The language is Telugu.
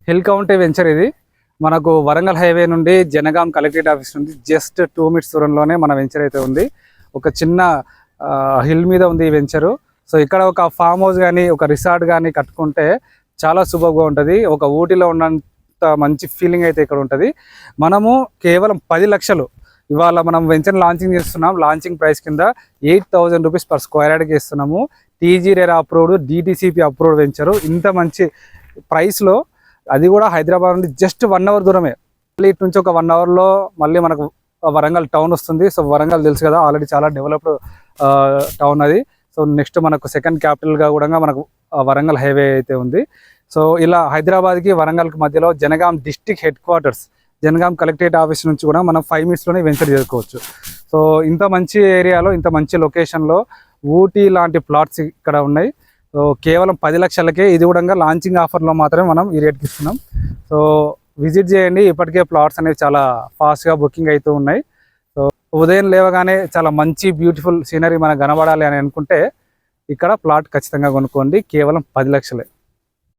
హిల్ కౌంటీ వెంచర్ ఇది మనకు వరంగల్ హైవే నుండి జనగాం కలెక్టరేట్ ఆఫీస్ నుండి జస్ట్ 2 మినిట్స్ దూరంలోనే మన వెంచర్ అయితే ఉంది. ఒక చిన్న హిల్ మీద ఉంది ఈ వెంచరు. సో ఇక్కడ ఒక ఫామ్ హౌస్ కానీ ఒక రిసార్ట్ కానీ కట్టుకుంటే చాలా సూపర్గా ఉంటుంది. ఒక ఊటీలో ఉన్నంత మంచి ఫీలింగ్ అయితే ఇక్కడ ఉంటుంది. మనము కేవలం 10 లక్షలు ఇవాళ మనం వెంచర్ లాంచింగ్ చేస్తున్నాం. లాంచింగ్ ప్రైస్ కింద 8,000 రూపీస్ పర్ స్క్వేర్ యార్డ్కి ఇస్తున్నాము. TG RERA approved, DTCP approved venture. ఇంత మంచి ప్రైస్లో, అది కూడా హైదరాబాద్ నుండి జస్ట్ 1 అవర్ దూరమే. మళ్ళీ ఇటు నుంచి ఒక 1 అవర్లో మళ్ళీ మనకు వరంగల్ టౌన్ వస్తుంది. సో వరంగల్ తెలుసు కదా, ఆల్రెడీ చాలా డెవలప్డ్ టౌన్ అది. సో నెక్స్ట్ మనకు సెకండ్ క్యాపిటల్గా కూడా మనకు వరంగల్ హైవే అయితే ఉంది. సో ఇలా హైదరాబాద్కి వరంగల్కి మధ్యలో Jangaon district head quarters, Jangaon collectorate office నుంచి కూడా మనం 5 మినిట్స్లోనే వెంచర్ చేసుకోవచ్చు. సో ఇంత మంచి ఏరియాలో, ఇంత మంచి లొకేషన్లో ఊటీ లాంటి ప్లాట్స్ ఇక్కడ ఉన్నాయి. సో కేవలం 10 లక్షలకే, ఇది కూడా లాంచింగ్ ఆఫర్లో మాత్రమే మనం ఈ రేట్కి ఇస్తున్నాం. సో విజిట్ చేయండి. ఇప్పటికే ప్లాట్స్ అనేవి చాలా ఫాస్ట్గా బుకింగ్ అవుతూ ఉన్నాయి. సో ఉదయం లేవగానే చాలా మంచి బ్యూటిఫుల్ సీనరీ మనకు కనబడాలి అని అనుకుంటే ఇక్కడ ప్లాట్ ఖచ్చితంగా కొనుక్కోండి. కేవలం 10 లక్షలే.